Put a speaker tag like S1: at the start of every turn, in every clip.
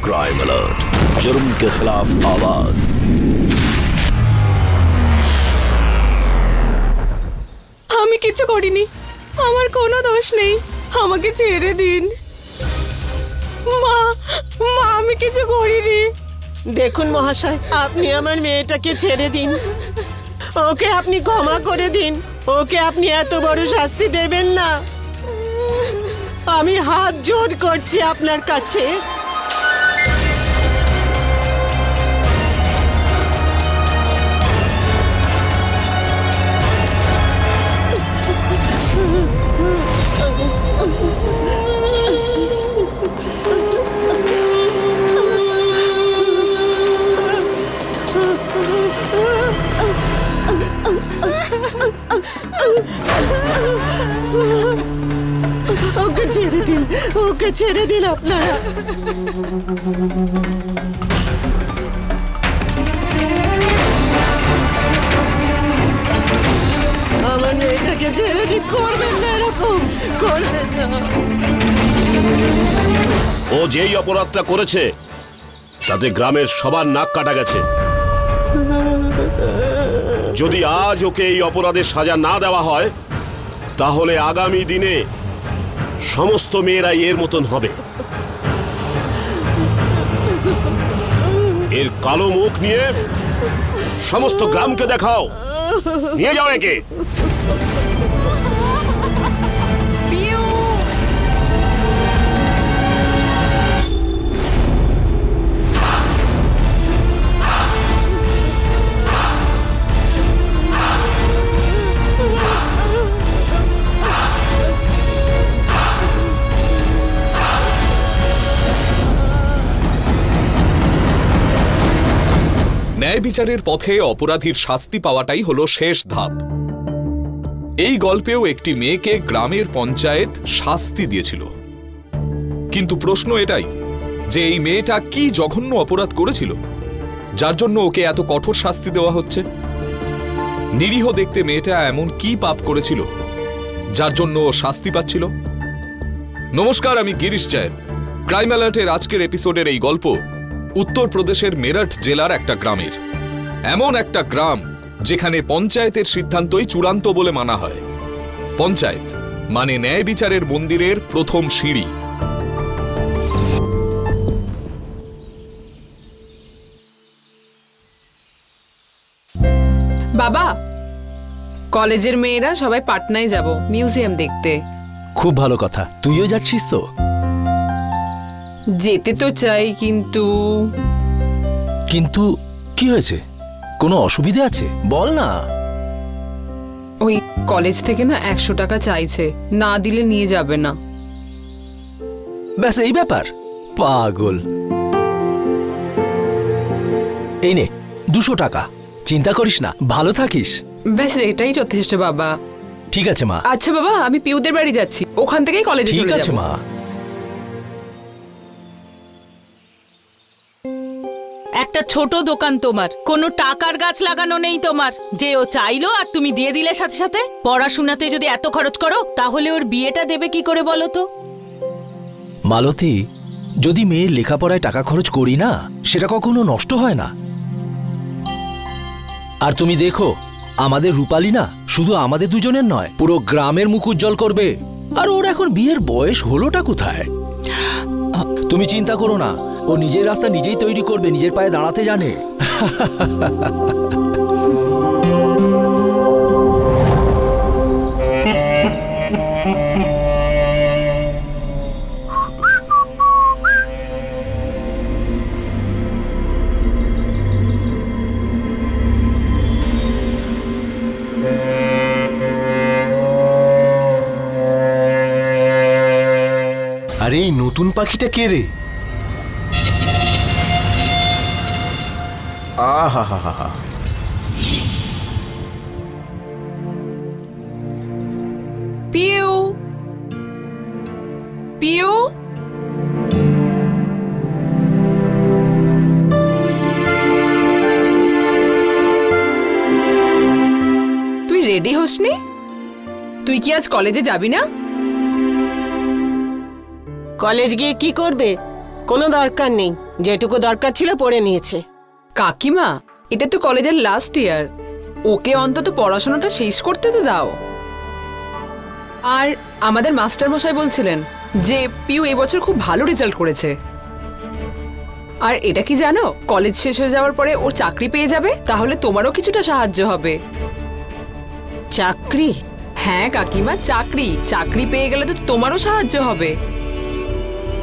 S1: Crime alert, जुर्म के खिलाफ आवाज।
S2: আমি কিছু করিনি, আমার কোনো দোষ নেই, আমাকে ছেড়ে দিন। মা মা আমি কিছু করিনি।
S3: দেখুন মহাশয়, আপনি আমার মেয়েটাকে ছেড়ে দিন, ওকে আপনি ক্ষমা করে দিন, ওকে আপনি এত বড় শাস্তি দেবেন না। আমি হাত জোড় করছি আপনার কাছে। ওকে ছেড়ে দিন, ওকে ছেড়ে দিন আপনারা। আমার মেয়েটাকে ছেড়ে দিন, করবেন না এরকম, করবেন না।
S1: ও যেই অপরাধটা করেছে তাতে গ্রামের সবার নাক কাটা গেছে। যদি আজ ওকে এই অপরাধের সাজা না দেওয়া হয় তাহলে আগামী দিনে সমস্ত মেয়েরাই এর মতন হবে। এর কালো মুখ নিয়ে সমস্ত গ্রামকে দেখাও, নিয়ে যাও একে।
S4: ন্যায় বিচারের পথে অপরাধীর শাস্তি পাওয়াটাই হলো শেষ ধাপ। এই গল্পেও একটি মেয়েকে গ্রামের পঞ্চায়েত শাস্তি দিয়েছিল, কিন্তু প্রশ্ন এটাই যে এই মেয়েটা কি জঘন্য অপরাধ করেছিল যার জন্য ওকে এত কঠোর শাস্তি দেওয়া হচ্ছে। নিরীহ দেখতে মেয়েটা এমন কি পাপ করেছিল যার জন্য ও শাস্তি পাচ্ছিল? নমস্কার, আমি গিরিশ জৈন। ক্রাইম অ্যালার্টের আজকের এপিসোডের এই গল্প উত্তরপ্রদেশের মেরঠ জেলার একটা গ্রামের। এমন একটা গ্রাম যেখানে পঞ্চায়েতের সিদ্ধান্তই চূড়ান্ত বলে মানা হয়। পঞ্চায়েত মানে ন্যায় বিচারের মন্দিরের প্রথম সিঁড়ি।
S2: বাবা, কলেজের মেয়েরা সবাই পাটনায় যাব মিউজিয়াম দেখতে।
S5: খুব ভালো কথা, তুইও যাচ্ছিস তো?
S2: যেতে তো চাই, কিন্তু
S5: কিন্তু কি হয়েছে? কোনো অসুবিধা আছে? বল না।
S2: ওই কলেজ থেকে না 100 টাকা চাইছে, না দিলে নিয়ে যাবে না।
S5: ব্যাস এই ব্যাপার? পাগল। এই নে 200 টাকা, চিন্তা করিস না, ভালো থাকিস।
S2: ব্যাস এটাই যথেষ্ট বাবা।
S5: ঠিক আছে মা।
S2: আচ্ছা বাবা, আমি পিউদের বাড়ি যাচ্ছি, ওখান থেকেই কলেজে চলে যাব।
S5: ঠিক আছে মা।
S6: একটা ছোট দোকান তোমার, কোনো টাকার গাছ লাগানো নেই তোমার যে ও চাইলো আর তুমি দিয়ে দিলে সাথে সাথে। পড়াশোনাতে যদি এত খরচ করো তাহলে ওর বিয়েটা দেবে কি করে বলো তো?
S5: মালতী, যদি মেয়ের লেখাপড়ায় টাকা খরচ করি না, সেটা কখনো নষ্ট হয় না। আর তুমি দেখো, আমাদের রূপালী না শুধু আমাদের দুজনের নয়, পুরো গ্রামের মুখ উজ্জ্বল করবে। আর ওর এখন বিয়ের বয়স হলোটা কোথায়? তুমি চিন্তা করো না, ও নিজের রাস্তা নিজেই তৈরি করবে, নিজের পায়ে দাঁড়াতে জানে।
S7: আরে এই নতুন পাখিটা কে রে? আহা হা হা হা।
S2: পিউ, পিউ, তুই রেডি হোসনি? তুই কি আজ কলেজে যাবি না?
S3: কলেজ গিয়ে কি করবে? কোনো দরকার নেই, যেটুকু দরকার ছিল পড়ে নিয়েছে।
S8: কাকিমা, এটা তো কলেজের লাস্ট ইয়ার, ওকে অন্তত পড়াশোনাটা শেষ করতে তো দাও। আর আমাদের মাস্টার মশাই বলছিলেন যে পিউ এবছর খুব ভালো রেজাল্ট করেছে। আর এটা কি জানো, কলেজ শেষ হয়ে যাওয়ার পরে ওর চাকরি পেয়ে যাবে, তাহলে তোমারও কিছুটা সাহায্য হবে।
S3: চাকরি?
S8: হ্যাঁ কাকিমা, চাকরি। চাকরি পেয়ে গেলে তো তোমারও সাহায্য হবে।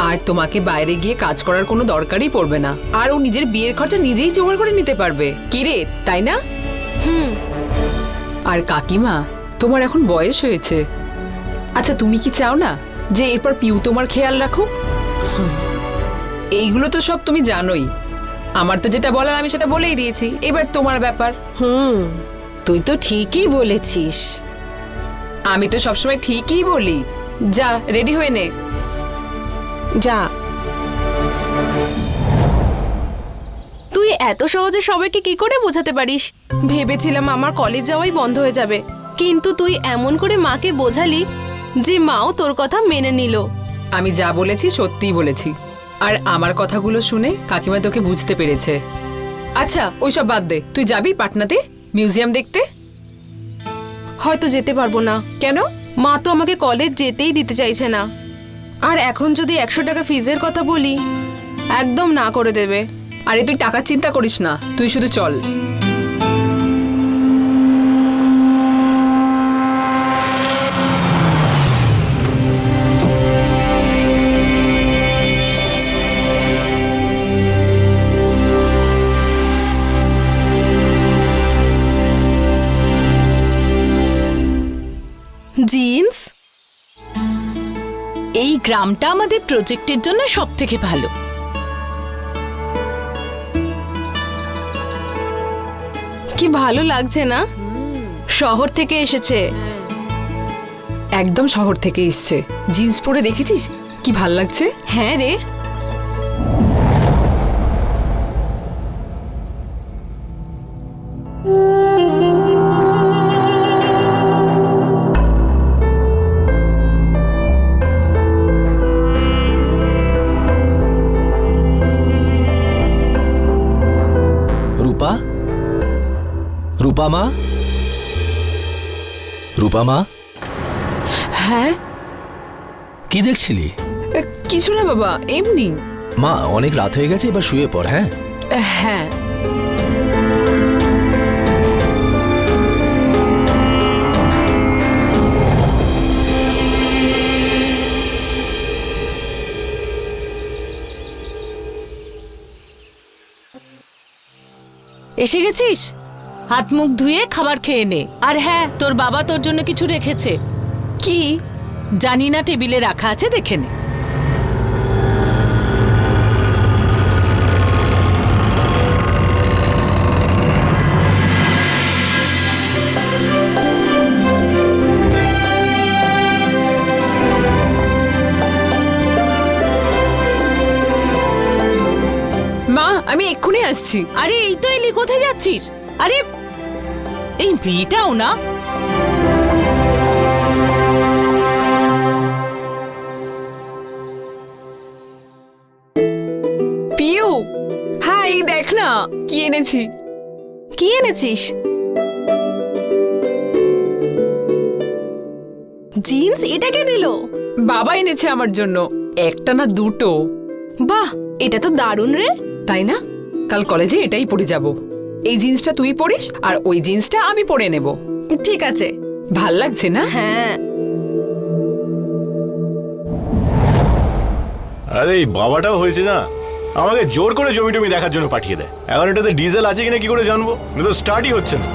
S8: আর তোমাকে বাইরে গিয়ে কাজ করার কোনো দরকারই পড়বে না। আর ও নিজের বিয়ের খরচা নিজেই জোগাড় করে নিতে পারবে। কি রে, তাই না? আর কাকিমা, তোমার এখন বয়স হয়েছে। আচ্ছা, তুমি কি চাও না যে এরপর পিউ তোমার খেয়াল রাখুক? এইগুলো তো সব তুমি জানোই। আমার তো যেটা বলার আমি সেটা বলেই দিয়েছি, এবার তোমার ব্যাপার।
S3: তুই তো ঠিকই বলেছিস।
S8: আমি তো সবসময় ঠিকই বলি। যা, রেডি হয়ে নে।
S3: যা।
S2: তুই এত সহজে সবাইকে কি করে বোঝাতে পারিস? ভেবেছিলাম আমার কলেজ যাওয়াই বন্ধ হয়ে যাবে, কিন্তু তুই এমন করে মাকে বোঝালি যে মাও তোর কথা মেনে নিল।
S8: আমি যা বলেছি সত্যিই বলেছি। আর আমার কথাগুলো শুনে কাকিমা তোকে বুঝতে পেরেছে। আচ্ছা, ওইসব বাদ দে। তুই যাবি পাটনাতে মিউজিয়াম দেখতে?
S2: হয়তো যেতে পারবো না।
S8: কেন?
S2: মা তো আমাকে কলেজ যেতেই দিতে চাইছে না। আর এখন যদি 100 টাকা ফিজের কথা বলি, একদম না করে দেবে।
S8: আরে তুই টাকার চিন্তা করিস না, তুই শুধু চল।
S2: জিন্স,
S6: এই গ্রামটা আমাদের প্রজেক্টের জন্য সবথেকে ভালো।
S2: কি ভালো লাগছে না? শহর থেকে এসেছে।
S8: একদম শহর থেকে এসছে। জিন্স পরে দেখেছিস কি ভাল লাগছে?
S2: হ্যাঁ রে।
S5: রূপা, রূপা মা, রূপা মা,
S8: হ্যাঁ?
S5: কি দেখছিলি?
S8: কিছু না বাবা, এমনি।
S5: মা, অনেক রাত হয়ে গেছে, এবার শুয়ে পড়। হ্যাঁ
S8: হ্যাঁ।
S6: এসে গেছিস? হাত মুখ ধুয়ে খাবার খেয়ে নে। আর হ্যাঁ, তোর বাবা তোর জন্য কিছু রেখেছে। কি জানি না, টেবিলে রাখা আছে, দেখে নে।
S8: মা, আমি এক্ষুনি আসছি।
S6: আরে এই তো এলি, কোথায় যাচ্ছিস? আরে এই মেয়েটাও না।
S8: পিউ, হ্যাঁ, এই দেখ না কি এনেছি।
S2: কি এনেছিস? জিন্স? এটা কে দিল?
S8: বাবা এনেছে আমার জন্য। একটা না, দুটো।
S2: বাহ, এটা তো দারুণ রে।
S8: তাই না? কাল কলেজে এটাই পরে যাব। এই জিন্সটা তুই পরিস আর ওই জিন্সটা আমি পরে নেব।
S2: ঠিক আছে।
S8: ভাল লাগছে না?
S2: হ্যাঁ।
S7: আরে এই বাবাটাও হয়েছে না, আমাকে জোর করে জমি টমি দেখার জন্য পাঠিয়ে দেয়। এখন এটাতে ডিজেল আছে কিনা কি করে জানবো? এটা তো স্টার্টই হচ্ছে না।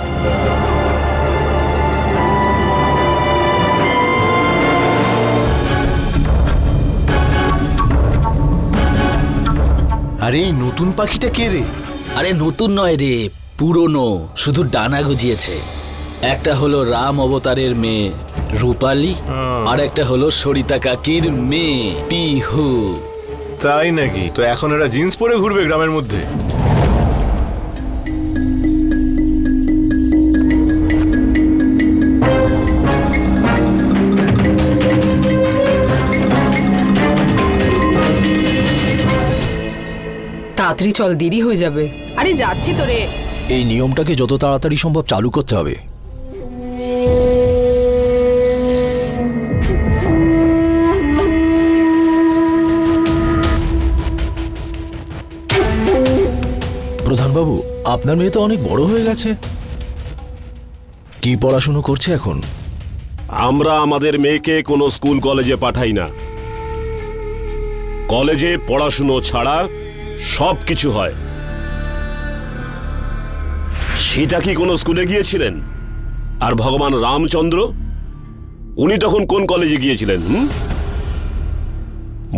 S7: আরে এই নতুন পাখিটা কে রে?
S5: আরে নতুন নয় রে, পুরনো, শুধু ডানা গজিয়েছে। একটা হলো রাম অবতারের মেয়ে রূপালী, আর একটা হলো সরিতা কাকির মেয়ে পিহু।
S7: তাই নাকি? তো এখন এরা জিন্স পরে ঘুরবে গ্রামের মধ্যে?
S8: তাড়াতাড়ি চল, দেরি হয়ে যাবে।
S2: আরে যাচ্ছি তো রে।
S5: এই নিয়মটাকে যত তাড়াতাড়ি সম্ভব চালু করতে হবে। প্রধানবাবু, আপনার মেয়ে তো অনেক বড় হয়ে গেছে। কি পড়াশুনো করছে এখন?
S1: আমরা আমাদের মেয়েকে কোনো স্কুল কলেজে পাঠাই না। কলেজে পড়াশুনো ছাড়া সব কিছু হয়। সীতা কি কোনো স্কুলে গিয়েছিলেন? আর ভগবান রামচন্দ্র, উনি তখন কোন কলেজে গিয়েছিলেন?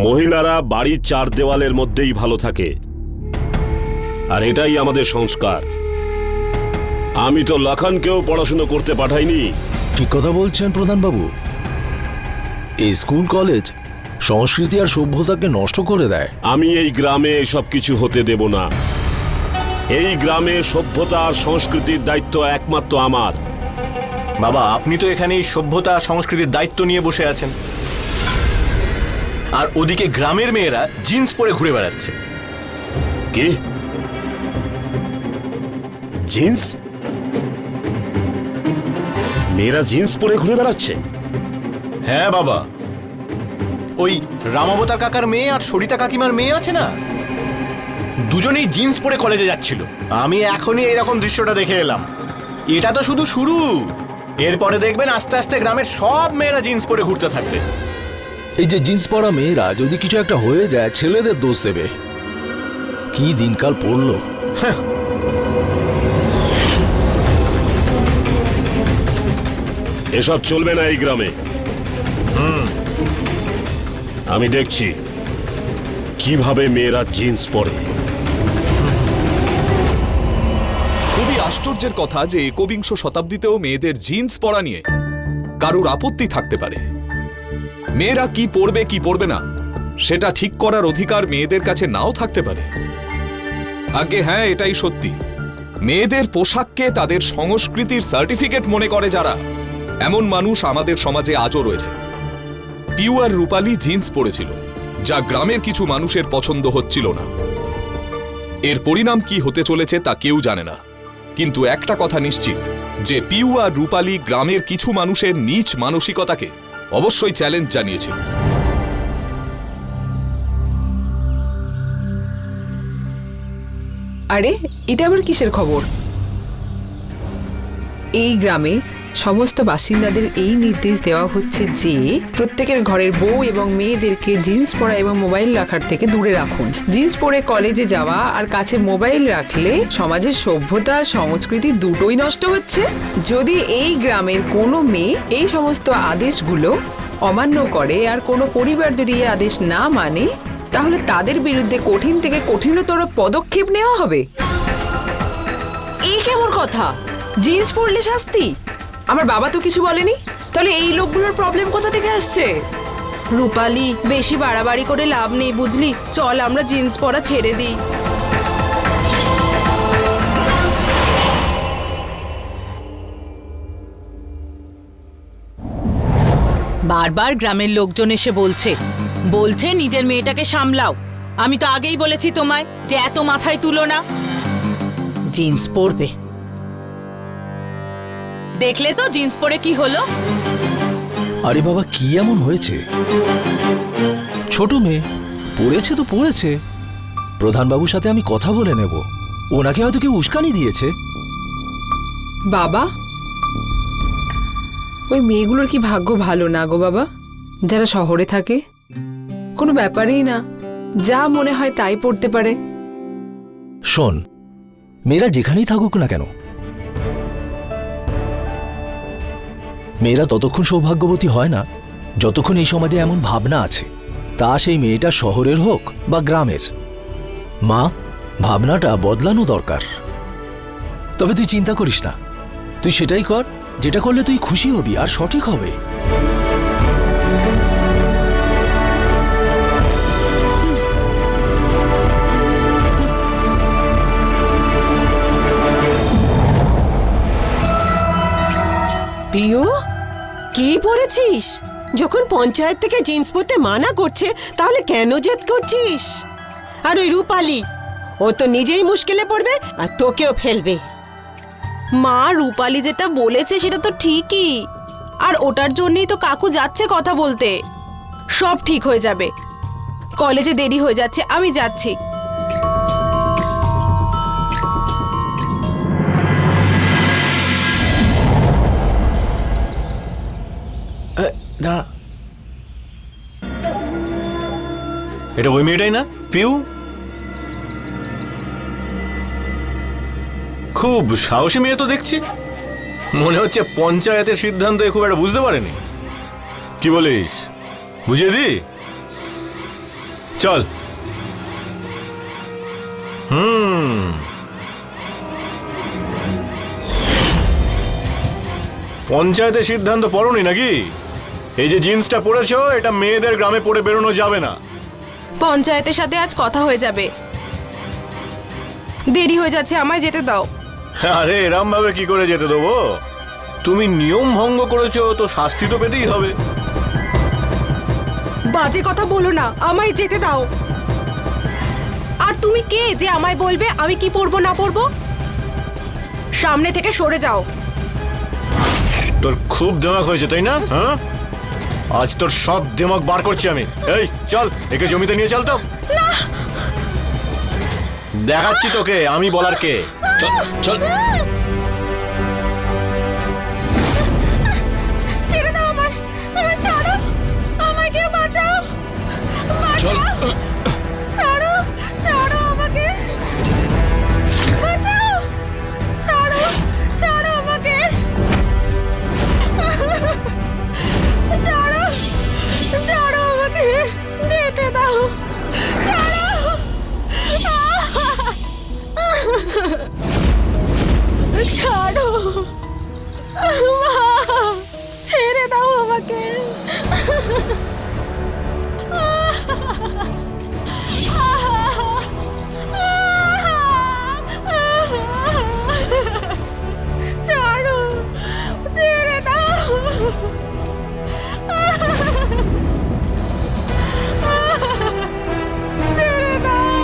S1: মহিলারা বাড়ির চার দেওয়ালের মধ্যেই ভালো থাকে, আর এটাই আমাদের সংস্কার। আমি তো লখনকেও পড়াশুনো করতে পাঠাইনি।
S5: ঠিক কথা বলছেন প্রধানবাবু। এই স্কুল কলেজ সংস্কৃতি আর সভ্যতাকে নষ্ট করে দেয়।
S1: আমি এই গ্রামে এসব কিছু হতে দেব না। এই গ্রামে সভ্যতা আর সংস্কৃতির দায়িত্ব একমাত্র আমার।
S7: বাবা, আপনি তো এখানে এই সভ্যতা সংস্কৃতির দায়িত্ব নিয়ে বসে আছেন, আর ওদিকে গ্রামের মেয়েরা জিন্স পরে ঘুরে বেড়াচ্ছে।
S1: কি জিন্স? মেয়েরা জিন্স পরে ঘুরে বেড়াচ্ছে?
S7: হ্যাঁ বাবা, ওই রামাবতার কাকার মেয়ে আর সরিতা কাকিমার মেয়ে আছে না, দুজনেই জিন্স পরে কলেজে যাচ্ছিল। আমি এখনই এইরকম দৃশ্যটা দেখে এলাম। এটা তো শুধু শুরু, এরপরে দেখবেন আস্তে আস্তে গ্রামের সব মেয়েরা জিন্স পরে ঘুরতে থাকবে।
S5: এই যে জিন্স পরা মেয়েরা যদি কিছু একটা হয়ে যায়, ছেলেদের দোষ দেবে। কি দিনকাল পড়লো।
S1: এসব চলবে না এই গ্রামে। আমি দেখছি কিভাবে মেয়েরা জিন্স পরে।
S4: খুবই আশ্চর্যের কথা যে একবিংশ শতাব্দীতেও মেয়েদের জিন্স পরা নিয়ে কারুর আপত্তি থাকতে পারে। মেয়েরা কি পরবে কি পরবে না সেটা ঠিক করার অধিকার মেয়েদের কাছে নাও থাকতে পারে। আগে হ্যাঁ, এটাই সত্যি, মেয়েদের পোশাককে তাদের সংস্কৃতির সার্টিফিকেট মনে করে যারা, এমন মানুষ আমাদের সমাজে আজও রয়েছে। পিউ আর রূপালী জিন্স পরেছিল, যা গ্রামের কিছু মানুষের পছন্দ হচ্ছিল না। এর পরিণাম কি হতে চলেছে তা কেউ জানে না, কিন্তু একটা কথা নিশ্চিত যে পিউ আর রূপালী গ্রামের কিছু মানুষের নীচ মানসিকতাকে অবশ্যই চ্যালেঞ্জ জানিয়েছিল।
S8: আরে, এটা আবার কিসের খবর? এই গ্রামে সমস্ত বাসিন্দাদের এই নির্দেশ দেওয়া হচ্ছে যে প্রত্যেকের ঘরের বউ এবং মেয়েদেরকে জিন্স পরা এবং মোবাইল রাখার থেকে দূরে রাখুন। জিন্স পরে কলেজে যাওয়া আর কাছে মোবাইল রাখলে সমাজের সভ্যতা সংস্কৃতি দুটোই নষ্ট হচ্ছে। যদি এই গ্রামের কোনো মেয়ে এই সমস্ত আদেশগুলো অমান্য করে আর কোনো পরিবার যদি এই আদেশ না মানে, তাহলে তাদের বিরুদ্ধে কঠিন থেকে কঠিনতর পদক্ষেপ নেওয়া হবে। এই কেমন কথা? জিন্স পরলে শাস্তি? আমার বাবা তো কিছু বলেনি, তাহলে এই লোকগুলোর প্রবলেম কোথা থেকে আসছে?
S2: রূপালী, বেশি বাড়াবাড়ি করে লাভ নেই বুঝলি। চল আমরা জিন্স পরা ছেড়ে দিই।
S6: বারবার গ্রামের লোকজন এসে বলছে নিজের মেয়েটাকে সামলাও। আমি তো আগেই বলেছি তোমায় যে এত মাথায় তুলো না, জিন্স পরবে। দেখলে তো জিন্স পরে কি হলো।
S5: আরে বাবা, কি এমন হয়েছে? ছোট মেয়ে পড়েছে তো পড়েছে। প্রধানবাবুর সাথে আমি কথা বলে নেব, ওনাকে হয়তো কেউ উস্কানি দিয়েছে।
S8: বাবা, ওই মেয়েগুলোর কি ভাগ্য ভালো না গো বাবা, যারা শহরে থাকে। কোনো ব্যাপারই না, যা মনে হয় তাই পড়তে পারে।
S5: শোন, মেয়েরা যেখানেই থাকুক না কেন, মেয়েরা ততক্ষণ সৌভাগ্যবতী হয় না যতক্ষণ এই সমাজে এমন ভাবনা আছে, তা সেই মেয়েটা শহরের হোক বা গ্রামের। মা, ভাবনাটা বদলানো দরকার। তবে তুই চিন্তা করিস না, তুই সেটাই কর যেটা করলে তুই খুশি হবি আর সঠিক হবে।
S3: পিউ, কি পড়েছিস? যখন পঞ্চায়েত থেকে জিন্স পরতে মানা করছে তাহলে কেন জেদ করছিস? আর ওই রূপালী, ও তো নিজেই মুশকিলে পড়বে আর তোকেও ফেলবে।
S2: মা, রূপালি যেটা বলেছে সেটা তো ঠিকই, আর ওটার জন্যই তো কাকু যাচ্ছে কথা বলতে। সব ঠিক হয়ে যাবে। কলেজে দেরি হয়ে যাচ্ছে, আমি যাচ্ছি।
S7: দাঁড়া, এটা ওই মেয়েটাই না, পিউ? খুব সাহসী মেয়ে তো দেখছি। মনে হচ্ছে পঞ্চায়েতের সিদ্ধান্ত খুব একটা বুঝতে পারেনি। কি বলিস, বুঝিয়ে দি? চল। পঞ্চায়েতের সিদ্ধান্ত পড়োনি নাকি? এই যে জিন্সটা পরেছো, এটা মেয়েদের গ্রামে পরে বেরোনো যাবে না।
S2: পঞ্চায়েতের সাথে আজ কথা হয়ে যাবে। দেরি হয়ে যাচ্ছে, আমায় যেতে দাও।
S7: আরে এরম ভাবে কি করে যেতে দেবো? তুমি নিয়ম ভঙ্গ করেছো তো শাস্তি তো পেতেই হবে।
S2: বাজে কথা বলো না, আমায় যেতে দাও। আর তুমি কে যে আমায় বলবে আমি কি পরবো না পরবো? সামনে থেকে সরে যাও।
S7: তোর খুব দিমাগ হয়েছে তাই না? হ্যাঁ, আজ তোর সব দিমাগ বার করছি আমি। এই চল, একে জমিতে নিয়ে চল তো। দেখাচ্ছি তোকে আমি বলার কে।
S5: চল চল।
S2: ছেড়ে দাও আমায়, ছাড়ো আমায়, কেউ বাঁচাও, বাঁচাও, ছাড়ো, ছাড়ো আমাকে, বাঁচাও, ছাড়ো, ছাড়ো আমাকে, ছাড়ো, ছাড়ো আমাকে, যেতে দাও, ছাড়ো, ছাড়ো, ছেড়ে দাও আমাকে। ছাড়ো, ছেড়ে দাও, ছেড়ে দাও।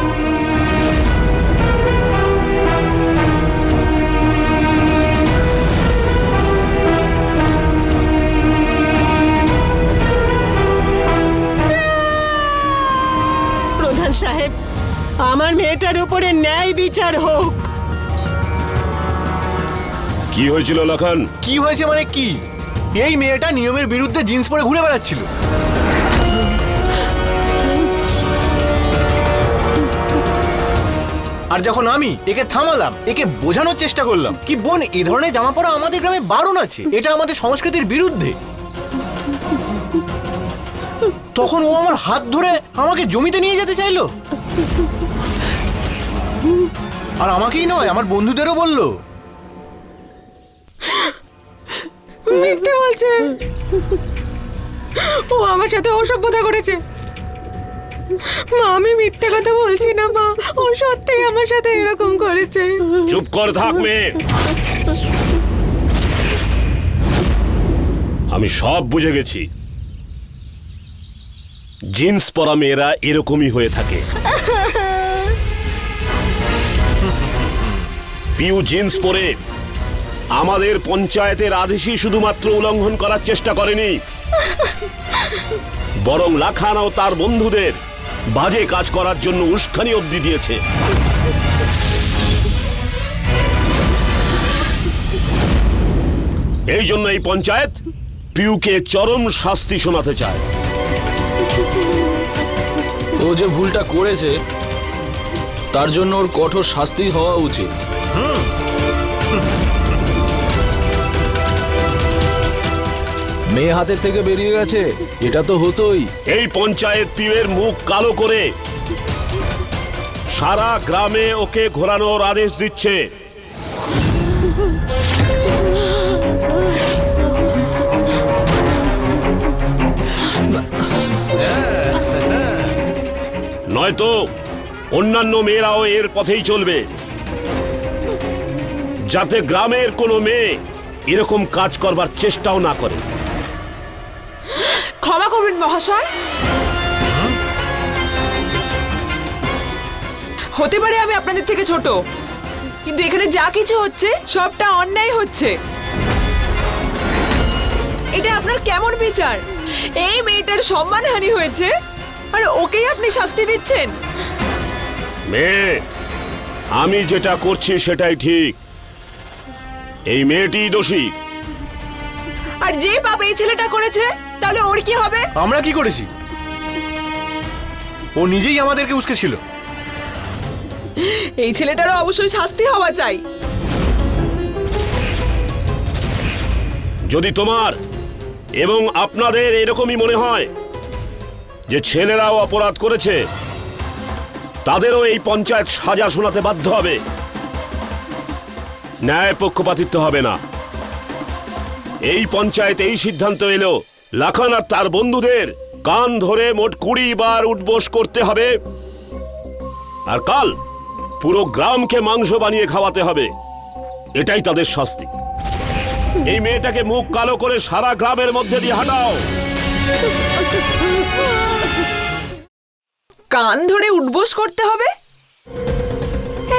S3: প্রধান সাহেব, আমার মেয়েটার উপরে ন্যায় বিচার হোক।
S1: কি হয়েছিল লক্ষণ?
S7: কি হয়েছে মানে কি? এই মেয়েটা নিয়মের বিরুদ্ধে জিন্স পরে ঘুরে বেড়াচ্ছিল। আর যখন আমি একে থামালাম, একে বোঝানোর চেষ্টা করলাম কি বোন, এই ধরনের জামা পরা আমাদের গ্রামে বারণ আছে, এটা আমাদের সংস্কৃতির বিরুদ্ধে, তখন ও আমার হাত ধরে আমাকে জমিতে নিয়ে যেতে চাইলো। আর আমাকেই নয়, আমার বন্ধুদেরও বললো।
S2: মিথ্যে বলছে, ও আমার সাথে অসভ্যতা করেছে। মা, আমি মিথ্যে কথা বলছি না মা, ও সত্যিই আমার সাথে এরকম করেছে।
S1: চুপ কর থাক মেয়ে। আমি সব বুঝে গেছি। জিন্স পরা মেয়েরা এরকমই হয়ে থাকে। পিউ জিন্স পরে আমাদের পঞ্চায়েতের আদেশই শুধুমাত্র উল্লঙ্ঘন করার চেষ্টা করেনি, বরং লাখান ও তার বন্ধুদের বাজে কাজ করার জন্য উস্কানি অবধি দিয়েছে। এই জন্য এই পঞ্চায়েত পিউকে চরম শাস্তি শোনাতে চায়।
S5: ও যে ভুলটা করেছে তার জন্য ওর কঠোর শাস্তি হওয়া উচিত। মেয়ে হাতের থেকে বেরিয়ে গেছে, এটা তো হতোই।
S1: এই পঞ্চায়েত পিউয়ের মুখ কালো করে সারা গ্রামে ওকে ঘোরানোর আদেশ দিচ্ছে। নয়তো অন্যান্য মেয়েরাও এর পথেই চলবে, যাতে গ্রামের কোনো মেয়ে এরকম কাজ করবার চেষ্টাও না করে।
S8: ক্ষমা করবেন মহাশয়, হতে পারে আমি আপনাদের থেকে ছোট, কিন্তু এখানে যা কিছু হচ্ছে সবটা অন্যায় হচ্ছে। এটা আপনার কেমন বিচার? এই মেয়েটার সম্মানহানি হয়েছে আর ওকেই আপনি শাস্তি দিচ্ছেন।
S1: মেয়ে, আমি যেটা করছি সেটাই ঠিক। এই মেয়েটিই দোষী।
S8: আর যে পাপ এই ছেলেটা করেছে তাহলে ওর কি হবে?
S7: আমরা কি করেছি? ও নিজেই আমাদেরকে উস্কেছিল।
S8: এই ছেলেটারও অবশ্যই শাস্তি হওয়া চাই।
S1: যদি তোমার এবং আপনাদের এরকমই মনে হয় যে ছেলেরাও অপরাধ করেছে, তাদেরও এই পঞ্চায়েত সাজা শোনাতে বাধ্য হবে। ন্যায় পক্ষপাতিত্ব হবে না। এই পঞ্চায়েত এই সিদ্ধান্ত এলো, লাখান আর তার বন্ধুদের কান ধরে মোট 20 বার উঠবোস করতে হবে, আর কাল পুরো গ্রামকে মাংস বানিয়ে খাওয়াতে হবে। এটাই তাদের শাস্তি। এই মেয়েটাকে মুখ কালো করে সারা গ্রামের মধ্যে দিয়ে হাঁটাও।
S8: কান ধরে উঠবোস করতে হবে?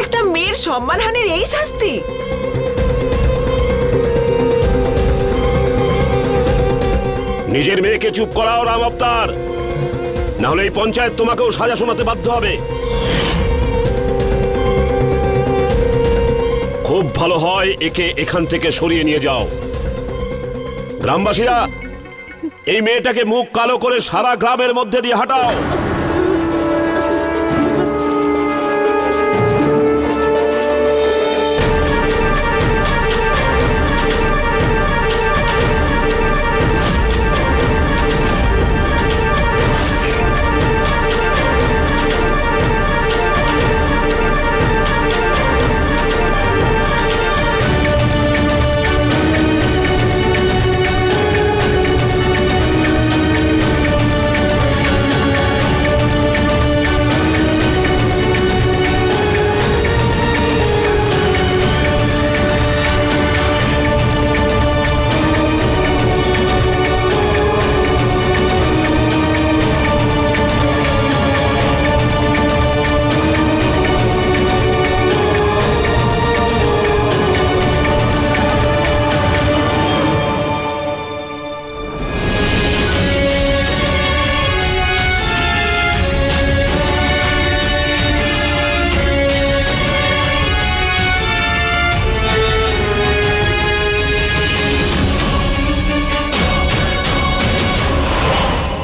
S8: একটা মেয়ের সম্মানহানির এই শাস্তি?
S1: নিজের মেয়েকে চুপ করাও রাম অবতার, না হলে এই পঞ্চায়েত তোমাকেও সাজা শোনাতে বাধ্য হবে। খুব ভালো হয় একে এখান থেকে সরিয়ে নিয়ে যাও। গ্রামবাসীরা, এই মেয়েটাকে মুখ কালো করে সারা গ্রামের মধ্যে দিয়ে হাঁটাও।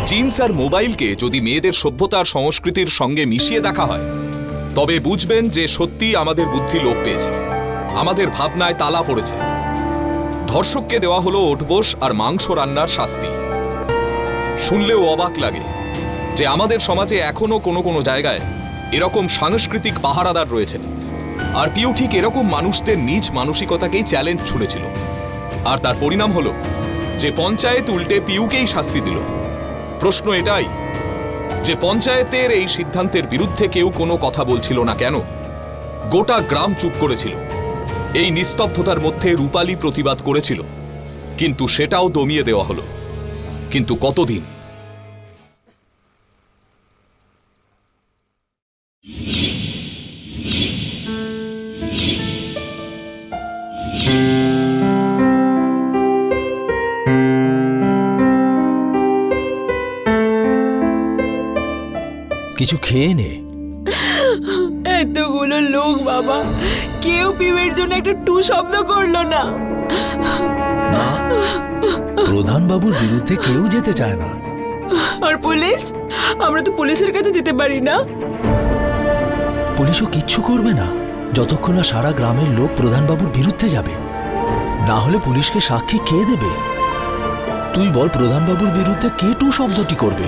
S4: জিন্স আর মোবাইলকে যদি মেয়েদের সভ্যতার সংস্কৃতির সঙ্গে মিশিয়ে দেখা হয়, তবে বুঝবেন যে সত্যি আমাদের বুদ্ধি লোপ পেয়েছে, আমাদের ভাবনায় তালা পড়েছে। ধর্ষককে দেওয়া হলো ওঠবোস আর মাংস রান্নার শাস্তি। শুনলেও অবাক লাগে যে আমাদের সমাজে এখনো কোনো কোনো জায়গায় এরকম সাংস্কৃতিক পাহারাদার রয়েছেন। আর পিউ ঠিক এরকম মানুষদের নিজ মানসিকতাকেই চ্যালেঞ্জ ছুড়েছিল, আর তার পরিণাম হলো যে পঞ্চায়েত উল্টে পিউকেই শাস্তি দিল। প্রশ্ন এটাই যে পঞ্চায়েতের এই সিদ্ধান্তের বিরুদ্ধে কেউ কোনো কথা বলছিল না কেন? গোটা গ্রাম চুপ করেছিল। এই নিস্তব্ধতার মধ্যে রূপালী প্রতিবাদ করেছিল, কিন্তু সেটাও দমিয়ে দেওয়া হলো। কিন্তু কতদিন?
S5: কিছু খেয়ে নে।
S8: এতগুলো লোক বাবা, কেউ পিউয়ের জন্য একটা টু শব্দ করলো না।
S5: না, প্রধান বাবুর বিরুদ্ধে কেউ যেতে চায় না।
S8: আর পুলিশ? আমরা তো পুলিশের কাছে যেতে পারি না।
S5: পুলিশও কিচ্ছু করবে না যতক্ষণ না সারা গ্রামের লোক প্রধান বাবুর বিরুদ্ধে যাবে। না হলে পুলিশকে সাক্ষী কে দেবে? তুই বল, প্রধান বাবুর বিরুদ্ধে কে টু শব্দটি করবে?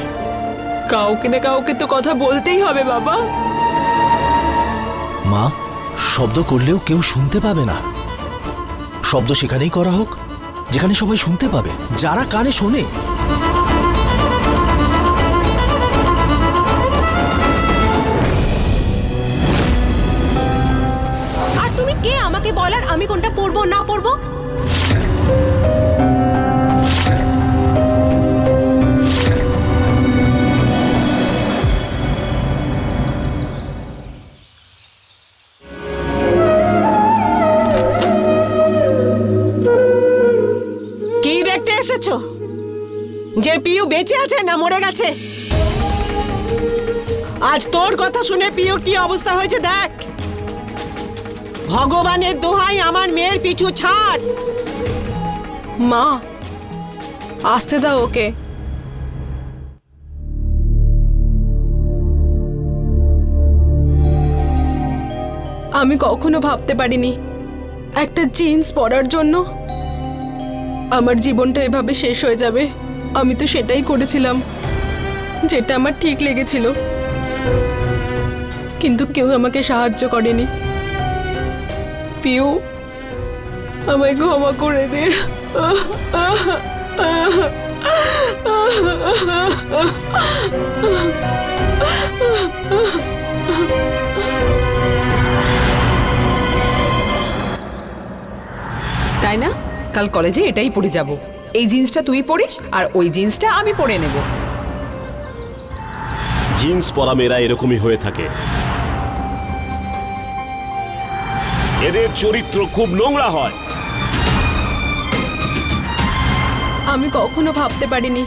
S8: কাউকে না কাউকে তো কথা বলতেই হবে বাবা।
S5: মা, শব্দ করলেও কেউ শুনতে পাবে না। শব্দ সেখানেই করা হোক যেখানে সবাই শুনতে পাবে, যারা কানে শোনে।
S2: আর তুমি কে আমাকে বলার আমি কোনটা পড়বো না পড়বো?
S3: পেরেছো যে পিউ বেঁচে আছে না মরে গেছে? আজ তোর কথা শুনে পিউর কি অবস্থা হয়েছে দেখ। ভগবানের দোহাই আমার মেয়ের পিছু ছাড়।
S2: মা, আসতে দাও ওকে। আমি কখনো ভাবতে পারিনি একটা জিন্স পরার জন্য আমার জীবনটা এভাবে শেষ হয়ে যাবে। আমি তো সেটাই করেছিলাম যেটা আমার ঠিক লেগেছিল, কিন্তু কেউ আমাকে সাহায্য করেনি। পিউ, আমায় ক্ষমা করে দে।
S8: তাই না? কাল কলেজে এটাই পরে যাব। এই জিন্সটা তুই পরিস আর ওই জিন্সটা আমি পরে নেব।
S1: জিন্স পরা মেয়েরা এরকমই হয়ে থাকে। এদের চরিত্র খুব নোংরা হয়।
S2: আমি কখনো ভাবতে পারিনি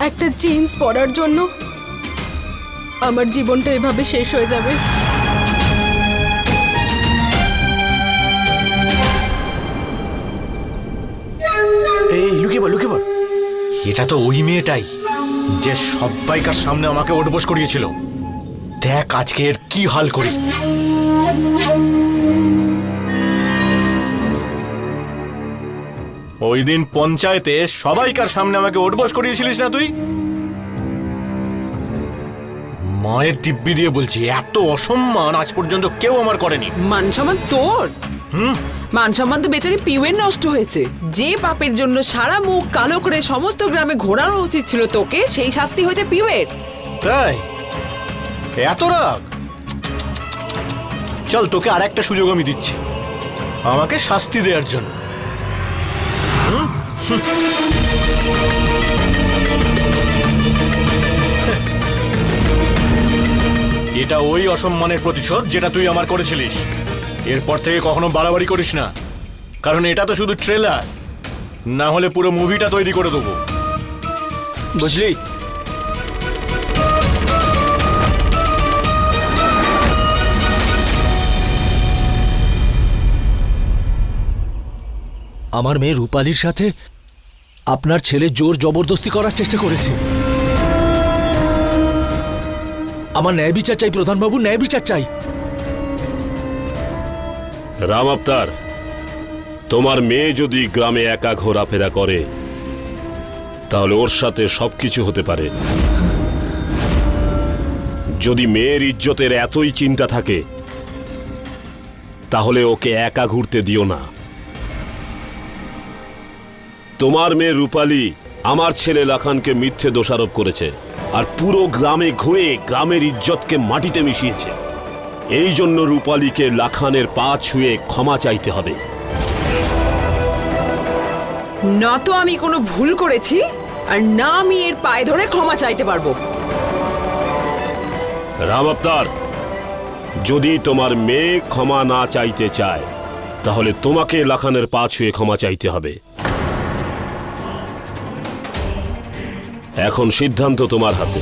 S2: একটা জিন্স পরার জন্য আমার জীবনটা এভাবে শেষ হয়ে যাবে।
S7: এই লুকিয়ে পড়, লুকিয়ে পড়। এটা তো ওই মেয়েটাই যে সবাইকার সামনে আমাকে ওঠবোস করিয়েছিল। দেখ আজকে এর কি হাল করি। ওই দিন পঞ্চায়েতে সবাইকার সামনে আমাকে ওঠবোস করিয়েছিলিস না তুই? মায়ের দিব্যি দিয়ে বলছি, এত অসম্মান আজ পর্যন্ত কেউ আমার করেনি।
S8: মান সম্মান তোর? মান সম্মান তো বেচারি পিউয়ের নষ্ট হয়েছে। যে পাপের জন্য সারা মুখ কালো করে সমস্ত গ্রামে ঘোরানো উচিত ছিল তোকে, সেই শাস্তি হয়েছে পিউয়ের।
S7: তাই এত রাগ? চল, তোকে আর একটা সুযোগ আমি দিচ্ছি আমাকে শাস্তি দেওয়ার জন্য। এটা ওই অসম্মানের প্রতিশোধ যেটা তুই আমার করেছিলিস। এরপর থেকে কখনো বাড়াবাড়ি করিস না, কারণ এটা তো শুধু ট্রেলার, না হলে পুরো মুভিটা তৈরি করে দেবো, বুঝলি?
S5: আমার মেয়ে রূপালীর সাথে আপনার ছেলে জোর জবরদস্তি করার চেষ্টা করেছে। আমার ন্যায় বিচার চাই প্রধানবাবু, ন্যায় বিচার চাই।
S1: রাম আবতার, তোমার মেয়ে যদি গ্রামে একা ঘোরাফেরা করে তাহলে ওর সাথে সবকিছু হতে পারে। যদি মেয়ের ইজ্জতের এতই চিন্তা থাকে তাহলে ওকে একা ঘুরতে দিও না। তোমার মেয়ে রূপালী আমার ছেলে লাখানকে মিথ্যে দোষারোপ করেছে আর পুরো গ্রামে ঘুরে গ্রামের ইজ্জতকে মাটিতে মিশিয়েছে। এই জন্য রূপালীকে লাখানের পা ছুঁয়ে ক্ষমা চাইতে হবে।
S8: না তো আমি কোনো ভুল করেছি, আর না আমি এর পায়ে ধরে ক্ষমা চাইতে পারবো।
S1: রাম আবতার, যদি তোমার মেয়ে ক্ষমা না চাইতে চায় তাহলে তোমাকে লাখানের পা ছুঁয়ে ক্ষমা চাইতে হবে। এখন সিদ্ধান্ত তোমার হাতে।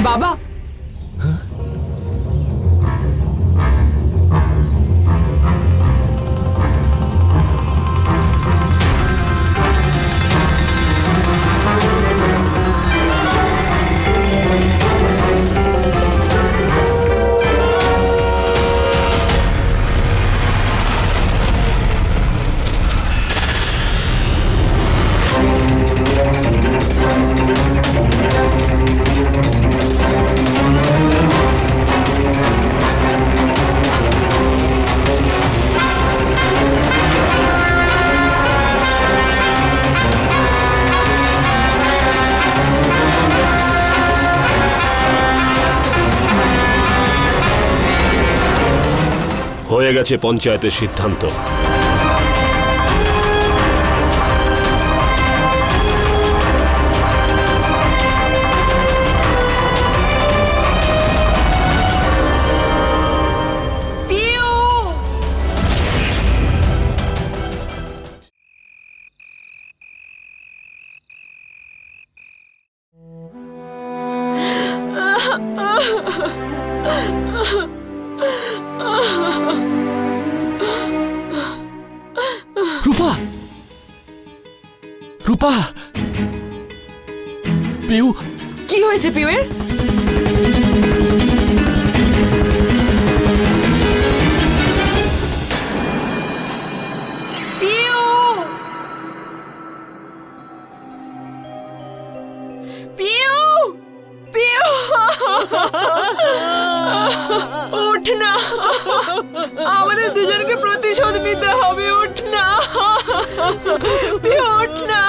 S8: বাবা,
S1: হয়ে গেছে পঞ্চায়েতের সিদ্ধান্ত।
S5: রূপা, রূপা, পিউ,
S8: কি হয়েছে পিউয়ের? পিউ, পিউ, পিউ, ওঠ না, আমাদের দুজনকে প্রতিশোধ নিতে হবে। ওঠ না পিউ, ওঠ না।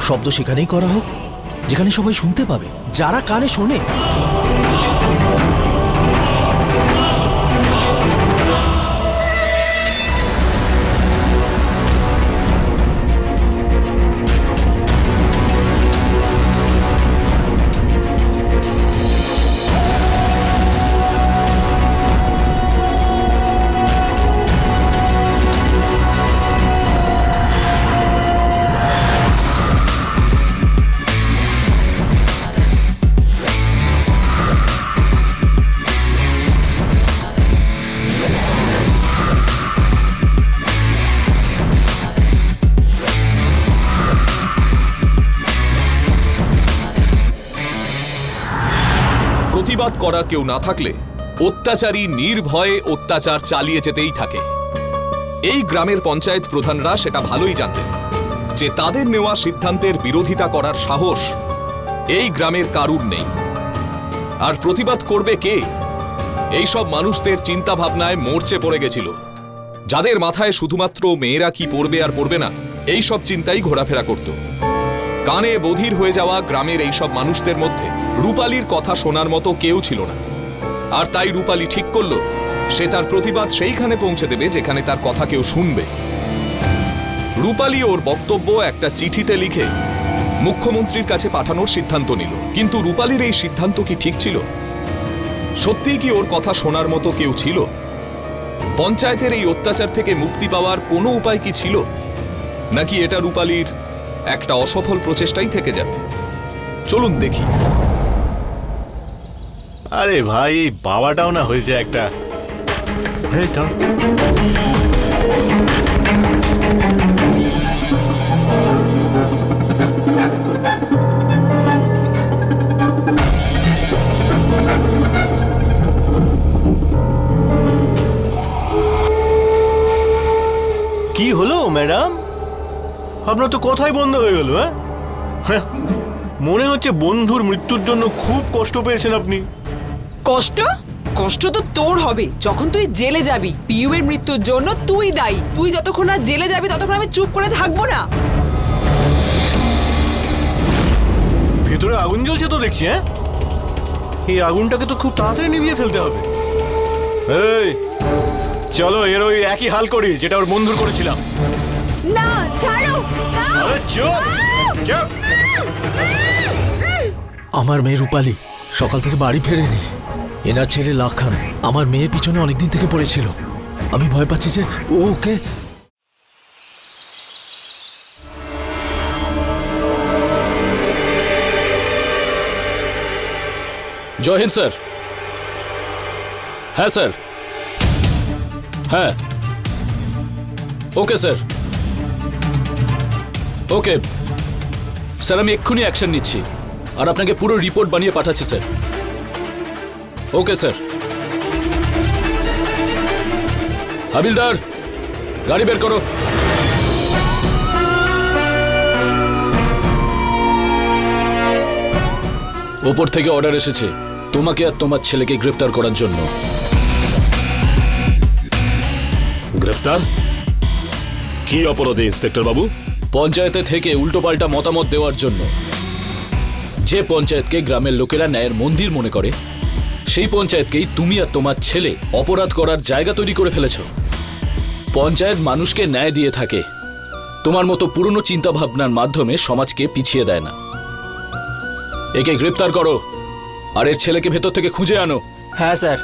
S5: শব্দ সেখানেই করা হোক যেখানে সবাই শুনতে পাবে, যারা কানে শোনে।
S4: প্রতিবাদ করার কেউ না থাকলে অত্যাচারী নির্ভয়ে অত্যাচার চালিয়ে যেতেই থাকে। এই গ্রামের পঞ্চায়েত প্রধানরা সেটা ভালোই জানতেন যে তাদের নেওয়া সিদ্ধান্তের বিরোধিতা করার সাহস এই গ্রামের কারুর নেই। আর প্রতিবাদ করবে কে? এইসব মানুষদের চিন্তা ভাবনায় মরচে পড়ে গেছিল, যাদের মাথায় শুধুমাত্র মেয়েরা কি পড়বে আর পড়বে না এই সব চিন্তাই ঘোরাফেরা করত। কানে বধির হয়ে যাওয়া গ্রামের এইসব মানুষদের মধ্যে রূপালীর কথা শোনার মতো কেউ ছিল না। আর তাই রূপালী ঠিক করলো সে তার প্রতিবাদ সেইখানে পৌঁছে দেবে যেখানে তার কথা কেউ শুনবে। রূপালী ওর বক্তব্য একটা চিঠিতে লিখে মুখ্যমন্ত্রীর কাছে পাঠানোর সিদ্ধান্ত নিল। কিন্তু রূপালীর এই সিদ্ধান্ত কি ঠিক ছিল? সত্যিই কি ওর কথা শোনার মতো কেউ ছিল? পঞ্চায়েতের এই অত্যাচার থেকে মুক্তি পাওয়ার কোনো উপায় কি ছিল? নাকি এটা রূপালীর একটা অসফল প্রচেষ্টাই থেকে যাবে? চলুন দেখি।
S7: আরে ভাই, এই বাবাটাও না হয়েছে একটা। হ্যাঁ, চল। কি হলো ম্যাডাম? আপনার তো কথাই বন্ধ হয়ে গেল। হ্যাঁ, মনে হচ্ছে বন্ধুর মৃত্যুর জন্য খুব কষ্ট পেয়েছেন আপনি।
S8: কষ্ট? কষ্ট তো তোর হবে যখন তুই জেলে যাবি। পিউয়ের মৃত্যুর জন্য তুই দায়ী। তুই যতক্ষণ না জেলে যাবি ততক্ষণ আমি চুপ করে থাকবো না।
S7: ভেতরে আগুন জ্বলছে তো দেখছি। হ্যাঁ, এই আগুনটাকে তো খুব তাড়াতাড়ি নিভিয়ে ফেলতে হবে। এই চলো, এর ওই একই হাল করি যেটা ওর বন্ধুর করেছিলাম।
S8: না, ছাড়ো।
S7: আরে চুপ চুপ।
S5: আমার মেয়ে রূপালী সকাল থেকে বাড়ি ফেরেনি। এনার ছেলে লাখান আমার মেয়ের পিছনে অনেকদিন থেকে পড়েছিল। আমি ভয় পাচ্ছি যে ও ওকে।
S9: জয় হিন্দ স্যার। হ্যাঁ স্যার, হ্যাঁ, ওকে স্যার, ওকে স্যার, আমি এক্ষুনি অ্যাকশন নিচ্ছি আর আপনাকে পুরো রিপোর্ট বানিয়ে পাঠাচ্ছি স্যার। Okay sir. হাবিলদার, গাড়ি বের করো। ওপর থেকে অর্ডার এসেছে তোমাকে আর তোমার ছেলেকে গ্রেফতার করার জন্য।
S1: গ্রেফতার? কি অপরাধে ইন্সপেক্টর বাবু?
S9: পঞ্চায়েতে থেকে উল্টোপাল্টা মতামত দেওয়ার জন্য। যে পঞ্চায়েতকে গ্রামের লোকেরা ন্যায়ের মন্দির মনে করে, সেই পঞ্চায়েতকেই তুমি আর তোমার ছেলে অপরাধ করার জায়গা তৈরি করে ফেলেছ। পঞ্চায়েত মানুষকে ন্যায় দিয়ে থাকে, তোমার মতো পুরনো চিন্তা ভাবনার মাধ্যমে সমাজকে পিছিয়ে দেয় না। একে গ্রেপ্তার করো আর এর ছেলেকে ভেতর থেকে খুঁজে আনো।
S3: হ্যাঁ স্যার।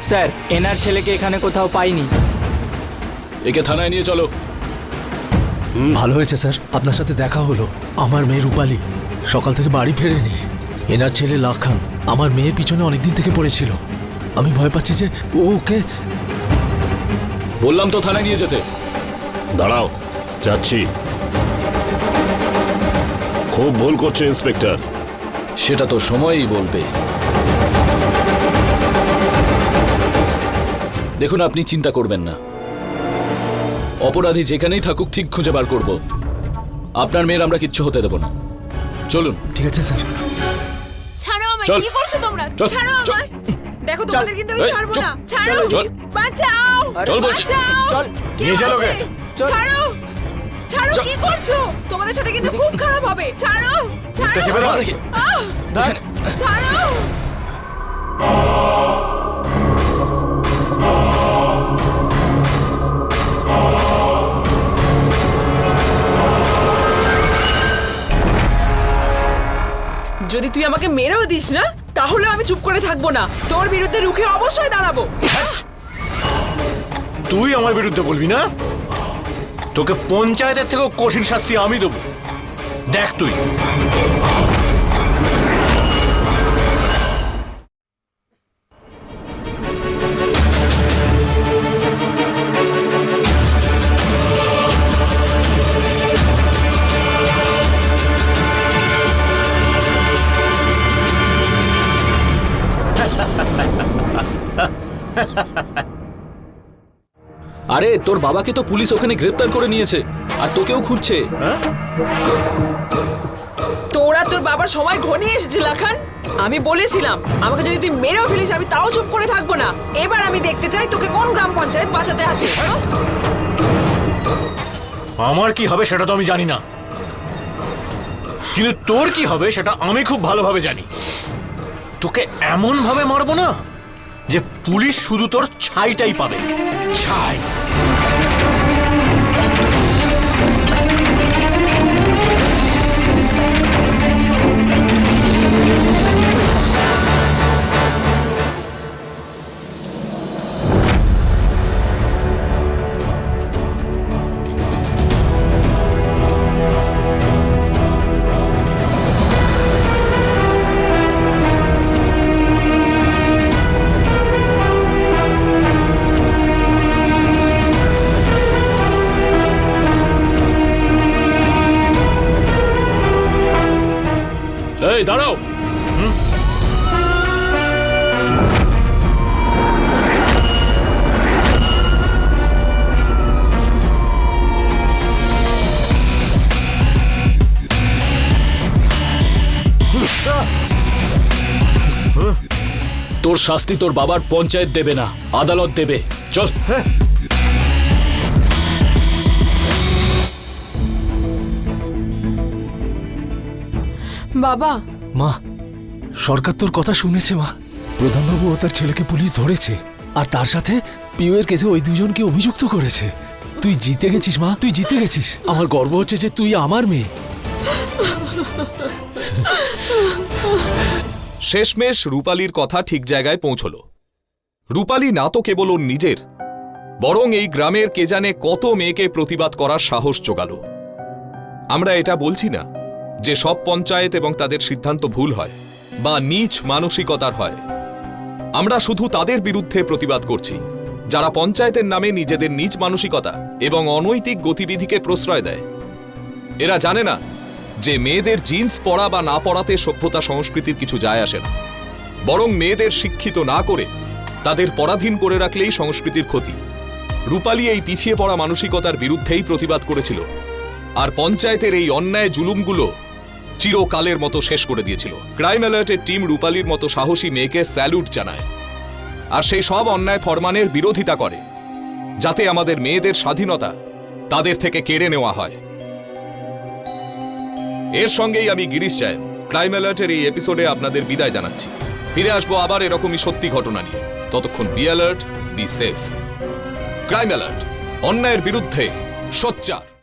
S3: স্যার, এনার ছেলেকে এখানে কোথাও পাইনি।
S9: একে থানায় নিয়ে চলো।
S5: ভালো হয়েছে স্যার, আপনার সাথে দেখা হলো। আমার মেয়ে রূপালী সকাল থেকে বাড়ি ফেরেনি। এনার ছেলে লাখান আমার মেয়ের পিছনে অনেকদিন থেকে পড়েছিল। আমি ভয় পাচ্ছি যে ওকে।
S9: বললাম তো থানায় নিয়ে যেতে।
S1: দাঁড়াও, যাচ্ছি। খুব ভুল করছে ইন্সপেক্টর।
S9: সেটা তো সময়ই বলবে। দেখুন, আপনি চিন্তা করবেন না, অপরাধী যেখানেই থাকুক ঠিক খুঁজে বার করব। আপনার মেয়ের আমরা কিচ্ছু হতে দেব না। চলুন।
S5: ঠিক আছে স্যার।
S8: ছাড়ো আমায়,
S9: চল।
S8: কি করছো তোমরা?
S9: চল,
S8: ছাড়ো
S9: চল।
S8: আমায়। দেখো তোমাদের কিন্তু আমি
S9: এই,
S8: ছাড়বো
S9: চুপ।
S8: না। ছাড়ো,
S9: চল।
S8: বাঁচাও,
S9: চল বলছি।
S8: বাঁচাও। কে
S7: নিয়ে চলো
S8: বলছে?
S7: ওকে।
S8: ছাড়ো, ছাড়ো,
S9: চল।
S8: কি করছো? তোমাদের সাথে কিন্তু খুব খারাপ হবে। ছাড়ো, ছাড়ো,
S7: চেপে ধর।
S8: আহ! ছাড়ো। যদি তুই আমাকে মেরেও দিস না, তাহলে আমি চুপ করে থাকবো না। তোর বিরুদ্ধে রুখে অবশ্যই দাঁড়াবো।
S7: তুই আমার বিরুদ্ধে বলবি না? তোকে পঞ্চায়েতের থেকেও কঠিন শাস্তি আমি দেবো। দেখ তুই।
S9: আরে, তোর বাবাকে তো পুলিশ ওখানে গ্রেপ্তার করে নিয়েছে, আর তোকেও খুঁজছে।
S8: তোরা তোর বাবার সময় ঘনিয়ে এসেছে লাখান। আমি বলেছিলাম আমাকে যদি তুই মেরেও ফেলিস আমি তাও চুপ করে থাকবো না। এবার আমি দেখতে চাই তোকে কোন গ্রাম পঞ্চায়েত বাঁচাতে আসে।
S7: আমার কি হবে সেটা তো আমি জানি না, কিন্তু তোর কি হবে সেটা আমি খুব ভালোভাবে জানি। তোকে এমন ভাবে মারবো না যে পুলিশ শুধু তোর ছাইটাই পাবে। ছাই।
S9: এই দাঁড়াও। তোর শাস্তি তোর বাবার পঞ্চায়েত দেবে না, আদালত দেবে। চল।
S2: বাবা,
S5: মা, সরকার তোর কথা শুনেছে মা। প্রধানবাবু ও তার ছেলেকে পুলিশ ধরেছে, আর তার সাথে পিউয়ের কেসে ওই দুজনকে অভিযুক্ত করেছে। তুই জিতে গেছিস মা, তুই জিতে গেছিস। আমার গর্ব হচ্ছে যে তুই আমার মেয়ে।
S4: শেষমেশ রূপালীর কথা ঠিক জায়গায় পৌঁছল। রূপালী না তো কেবল ওর নিজের, বরং এই গ্রামের কে জানে কত মেয়েকে প্রতিবাদ করার সাহস জোগাল। আমরা এটা বলছি না যে সব পঞ্চায়েত এবং তাদের সিদ্ধান্ত ভুল হয় বা নীচ মানসিকতার হয়। আমরা শুধু তাদের বিরুদ্ধে প্রতিবাদ করছি যারা পঞ্চায়েতের নামে নিজেদের নীচ মানসিকতা এবং অনৈতিক গতিবিধিকে প্রশ্রয় দেয়। এরা জানে না যে মেয়েদের জিন্স পরা বা না পরাতে সভ্যতা সংস্কৃতির কিছু যায় আসে না, বরং মেয়েদের শিক্ষিত না করে তাদের পরাধীন করে রাখলেই সংস্কৃতির ক্ষতি। রূপালী এই পিছিয়ে পড়া মানসিকতার বিরুদ্ধেই প্রতিবাদ করেছিল, আর পঞ্চায়েতের এই অন্যায় জুলুমগুলো চিরকালের মতো শেষ করে দিয়েছিল। ক্রাইম অ্যালার্টের টিম রূপালীর মতো সাহসী মেয়েকে স্যালুট জানায় আর সেই সব অন্যায় ফরমানের বিরোধিতা করে যাতে আমাদের মেয়েদের স্বাধীনতা তাদের থেকে কেড়ে নেওয়া হয়। এর সঙ্গেই আমি গিরিশ জায়েন ক্রাইম অ্যালার্টের এই এপিসোডে আপনাদের বিদায় জানাচ্ছি। ফিরে আসবো আবার এরকমই সত্যি ঘটনা নিয়ে। ততক্ষণ be alert, be safe. Crime alert, অন্যায়ের বিরুদ্ধে সোচ্চার।